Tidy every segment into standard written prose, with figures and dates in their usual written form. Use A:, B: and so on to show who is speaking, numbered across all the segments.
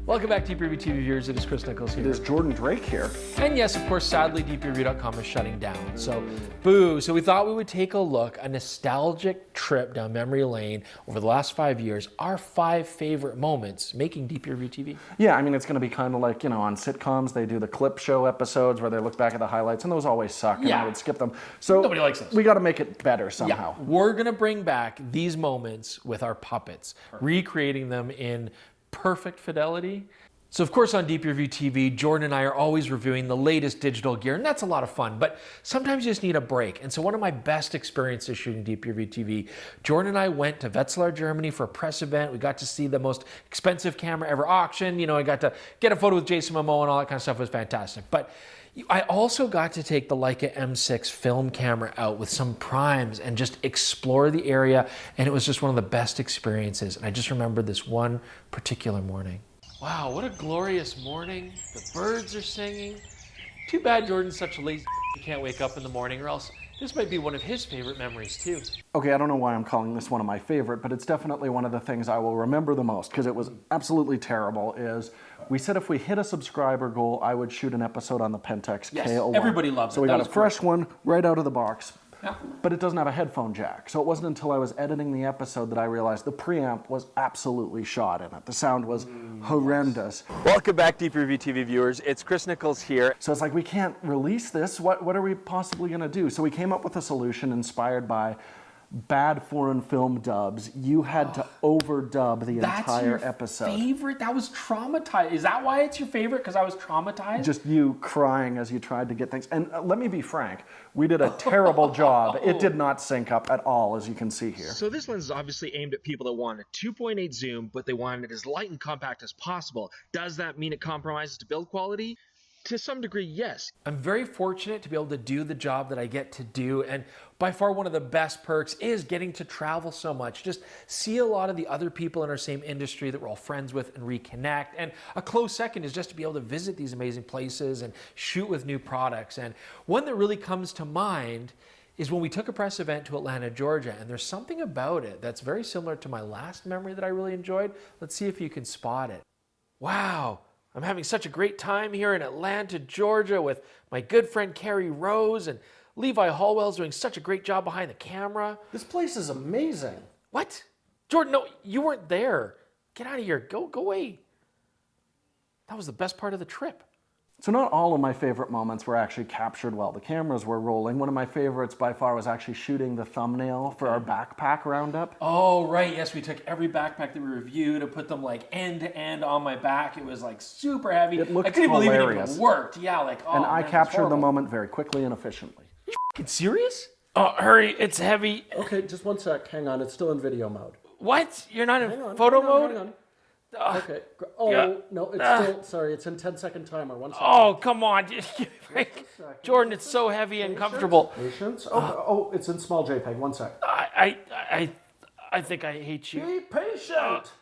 A: Welcome back, DPReview TV viewers. It is Chris Nichols here.
B: It is Jordan Drake here.
A: And yes, of course, sadly, DPReview.com is shutting down. So, boo. So we thought we would take a look, a nostalgic trip down memory lane over the last 5 years, our 5 favorite moments making DPReview TV.
B: Yeah, I mean, it's going to be kind of like, you know, on sitcoms, they do the clip show episodes where they look back at the highlights, and those always suck, and I would skip them. So
A: nobody likes those.
B: We got to make it better somehow.
A: Yeah. We're going to bring back these moments with our puppets, recreating them in perfect fidelity. So of course on DPReview TV, Jordan and I are always reviewing the latest digital gear, and that's a lot of fun, but sometimes you just need a break. And so one of my best experiences shooting DPReview TV, Jordan and I went to Wetzlar, Germany for a press event. We got to see the most expensive camera ever auctioned. You know, I got to get a photo with Jason Momoa and all that kind of stuff. It was fantastic. But I also got to take the Leica M6 film camera out with some primes and just explore the area, and it was just one of the best experiences. And I just remember this one particular morning. Wow, what a glorious morning. The birds are singing. Too bad Jordan's such a lazy he can't wake up in the morning, or else this might be one of his favorite memories too.
B: Okay, I don't know why I'm calling this one of my favorite, but it's definitely one of the things I will remember the most, because it was absolutely terrible, is we said if we hit a subscriber goal, I would shoot an episode on the Pentax KO1.
A: Everybody loves it.
B: So we got a fresh one right out of the box.
A: Yeah.
B: But it doesn't have a headphone jack. So it wasn't until I was editing the episode that I realized the preamp was absolutely shot in it. The sound was horrendous.
C: Welcome back, DPReview TV viewers. It's Chris Nichols here.
B: So it's like, we can't release this. What are we possibly going to do? So we came up with a solution inspired by bad foreign film dubs. You had to overdub the entire episode.
A: That's your favorite? That was traumatized. Is that why it's your favorite? Because I was traumatized?
B: Just you crying as you tried to get things. And let me be frank, we did a terrible job. It did not sync up at all, as you can see here.
C: So this lens is obviously aimed at people that want a 2.8 zoom, but they want it as light and compact as possible. Does that mean it compromises to build quality? To some degree, yes.
A: I'm very fortunate to be able to do the job that I get to do, and by far one of the best perks is getting to travel so much. Just see a lot of the other people in our same industry that we're all friends with and reconnect. And a close second is just to be able to visit these amazing places and shoot with new products. And one that really comes to mind is when we took a press event to Atlanta, Georgia, and there's something about it that's very similar to my last memory that I really enjoyed. Let's see if you can spot it. Wow. I'm having such a great time here in Atlanta, Georgia with my good friend Carrie Rose, and Levi Hallwell's doing such a great job behind the camera.
B: This place is amazing.
A: What? Jordan, no, you weren't there. Get out of here. Go away. That was the best part of the trip.
B: So not all of my favorite moments were actually captured while the cameras were rolling. One of my favorites by far was actually shooting the thumbnail for our backpack roundup.
A: Oh, right. Yes, we took every backpack that we reviewed and put them like end to end on my back. It was like super heavy.
B: It looked
A: I couldn't
B: hilarious.
A: believe it even worked. Yeah, like, oh,
B: And I
A: man,
B: captured the moment very quickly and efficiently.
A: Are you f***ing serious? Oh, hurry. It's heavy.
D: Okay, just one sec. Hang on. It's still in video mode.
A: What? You're not in photo mode?
D: Hang on. Okay. Oh,
A: yeah.
D: no, it's still, sorry, it's in 10-second timer. 1 second.
A: Oh, come on. Jordan, it's so heavy and comfortable.
D: Patience. Oh, it's in small JPEG. 1 sec.
A: I think I hate you.
D: Be patient.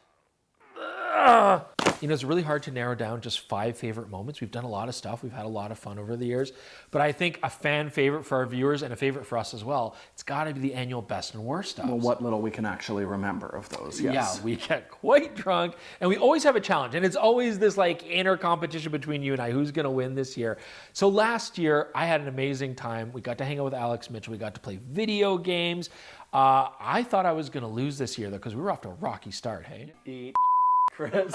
A: You know, it's really hard to narrow down just 5 favorite moments. We've done a lot of stuff. We've had a lot of fun over the years. But I think a fan favorite for our viewers and a favorite for us as well, it's got to be the annual best and worst stuff.
B: Well, what little we can actually remember of those, yes.
A: Yeah, we get quite drunk, and we always have a challenge. And it's always this like inner competition between you and I, who's going to win this year. So last year, I had an amazing time. We got to hang out with Alex Mitchell. We got to play video games. I thought I was going to lose this year, though, because we were off to a rocky start, hey?
D: Eat, Chris.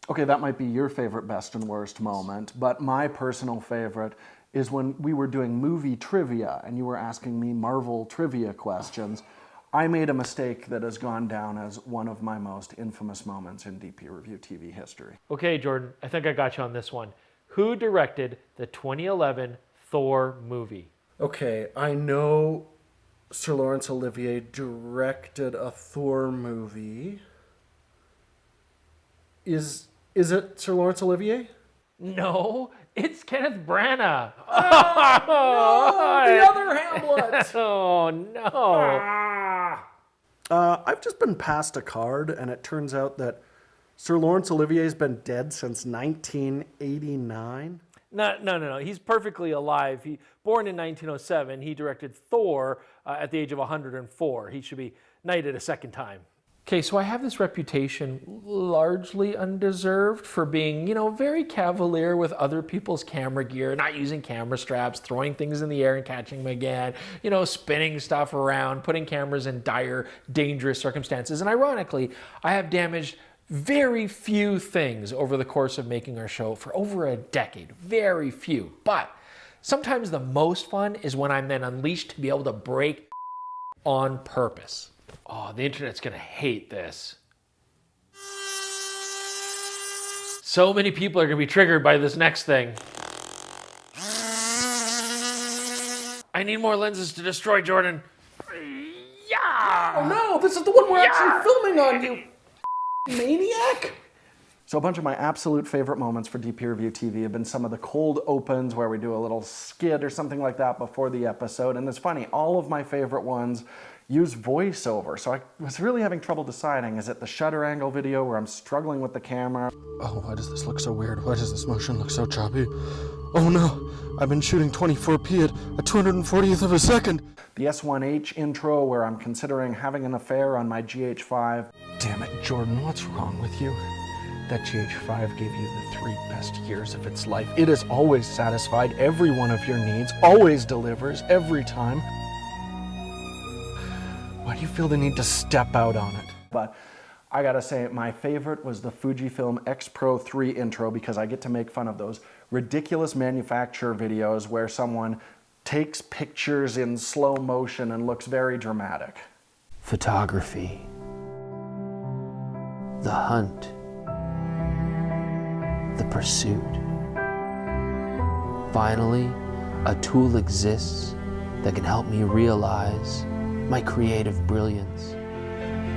B: Okay, that might be your favorite best and worst moment, but my personal favorite is when we were doing movie trivia and you were asking me Marvel trivia questions. I made a mistake that has gone down as one of my most infamous moments in DPReview TV history.
A: Okay, Jordan, I think I got you on this one. Who directed the 2011 Thor movie?
D: Okay, I know Sir Laurence Olivier directed a Thor movie. Is it Sir Laurence Olivier?
A: No, it's Kenneth Branagh.
D: Oh, no, the other Hamlet.
A: Oh, no.
D: I've just been passed a card, and it turns out that Sir Laurence Olivier's been dead since 1989?
A: No. He's perfectly alive. He born in 1907. He directed Thor at the age of 104. He should be knighted a second time. Okay, so I have this reputation, largely undeserved, for being, very cavalier with other people's camera gear, not using camera straps, throwing things in the air and catching them again, spinning stuff around, putting cameras in dire, dangerous circumstances. And ironically, I have damaged very few things over the course of making our show for over a decade. Very few. But sometimes the most fun is when I'm then unleashed to be able to break on purpose. Oh, the internet's gonna hate this. So many people are gonna be triggered by this next thing. I need more lenses to destroy Jordan. Yeah!
D: Oh no, this is the one we're actually filming on, you maniac!
B: So a bunch of my absolute favorite moments for DPReview TV have been some of the cold opens where we do a little skit or something like that before the episode. And it's funny, all of my favorite ones use voiceover. So I was really having trouble deciding, is it the shutter angle video where I'm struggling with the camera?
D: Oh, why does this look so weird? Why does this motion look so choppy? Oh no, I've been shooting 24p at a 240th of a second.
B: The S1H intro where I'm considering having an affair on my GH5. Damn it, Jordan, what's wrong with you? That GH5 gave you the 3 best years of its life. It has always satisfied every one of your needs, always delivers, every time. Why do you feel the need to step out on it? But I gotta say, my favorite was the Fujifilm X Pro 3 intro because I get to make fun of those ridiculous manufacturer videos where someone takes pictures in slow motion and looks very dramatic.
E: Photography. The hunt. The pursuit. Finally, a tool exists that can help me realize my creative brilliance.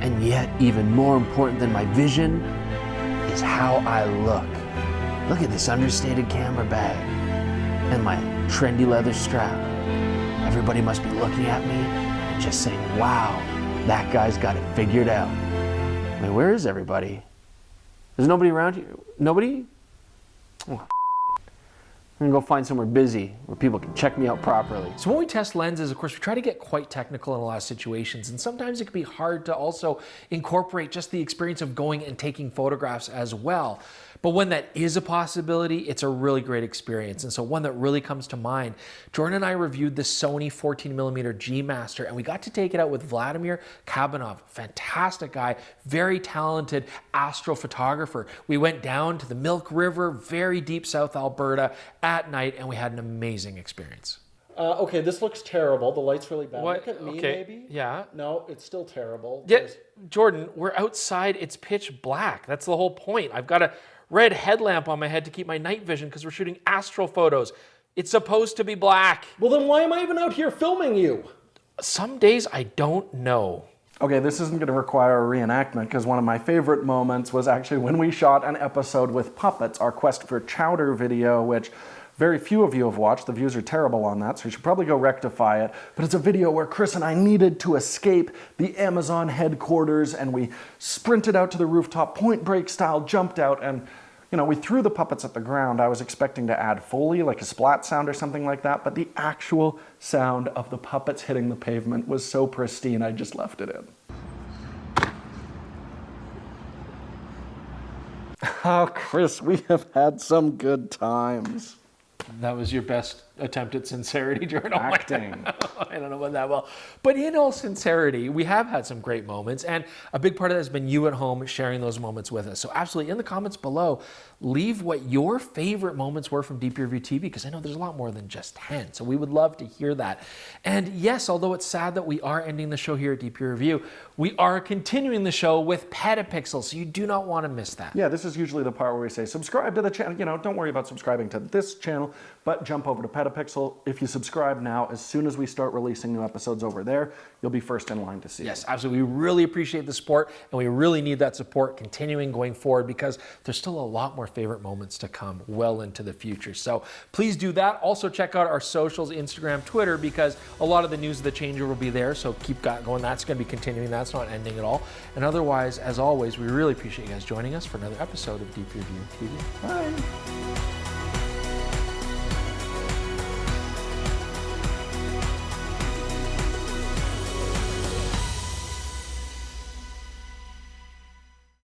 E: And yet, even more important than my vision is how I look. Look at this understated camera bag and my trendy leather strap. Everybody must be looking at me and just saying, wow, that guy's got it figured out. I mean, where is everybody? There's nobody around here? Nobody? Oh, I'm gonna go find somewhere busy where people can check me out properly.
A: So when we test lenses, of course, we try to get quite technical in a lot of situations, and sometimes it can be hard to also incorporate just the experience of going and taking photographs as well. But when that is a possibility, it's a really great experience. And so one that really comes to mind, Jordan and I reviewed the Sony 14mm G Master, and we got to take it out with Vladimir Kabanov, fantastic guy, very talented astrophotographer. We went down to the Milk River, very deep South Alberta at night, and we had an amazing experience.
D: Okay, this looks terrible. The light's really bad.
A: What?
D: Look at me,
A: Okay,
D: maybe.
A: yeah.
D: No, it's still terrible.
A: Yeah, Jordan, we're outside, it's pitch black. That's the whole point. I've got a red headlamp on my head to keep my night vision because we're shooting astro photos. It's supposed to be black.
D: Well, then why am I even out here filming you?
A: Some days I don't know.
B: Okay, this isn't gonna require a reenactment because one of my favorite moments was actually when we shot an episode with puppets, our Quest for Chowder video, which very few of you have watched. The views are terrible on that, so you should probably go rectify it. But it's a video where Chris and I needed to escape the Amazon headquarters, and we sprinted out to the rooftop, Point Break style, jumped out, and we threw the puppets at the ground. I was expecting to add Foley, like a splat sound or something like that, but the actual sound of the puppets hitting the pavement was so pristine, I just left it in. Oh, Chris, we have had some good times.
A: That was your best attempt at sincerity, Jordan.
B: Acting.
A: I don't know about that well. But in all sincerity, we have had some great moments, and a big part of that has been you at home sharing those moments with us. So absolutely, in the comments below, leave what your favorite moments were from DPReview TV, because I know there's a lot more than just 10. So we would love to hear that. And yes, although it's sad that we are ending the show here at DPReview, we are continuing the show with Petapixel, so you do not want to miss that.
B: Yeah, this is usually the part where we say, subscribe to the channel. Don't worry about subscribing to this channel, but jump over to Petapixel Metapixel. If you subscribe now, as soon as we start releasing new episodes over there, you'll be first in line to see
A: Yes,
B: it.
A: absolutely. We really appreciate the support, and we really need that support continuing going forward because there's still a lot more favorite moments to come well into the future. So please do that. Also check out our socials, Instagram, Twitter, because a lot of the news of the changeover will be there. So keep going. That's going to be continuing. That's not ending at all. And otherwise, as always, we really appreciate you guys joining us for another episode of DPReview TV.
B: Bye.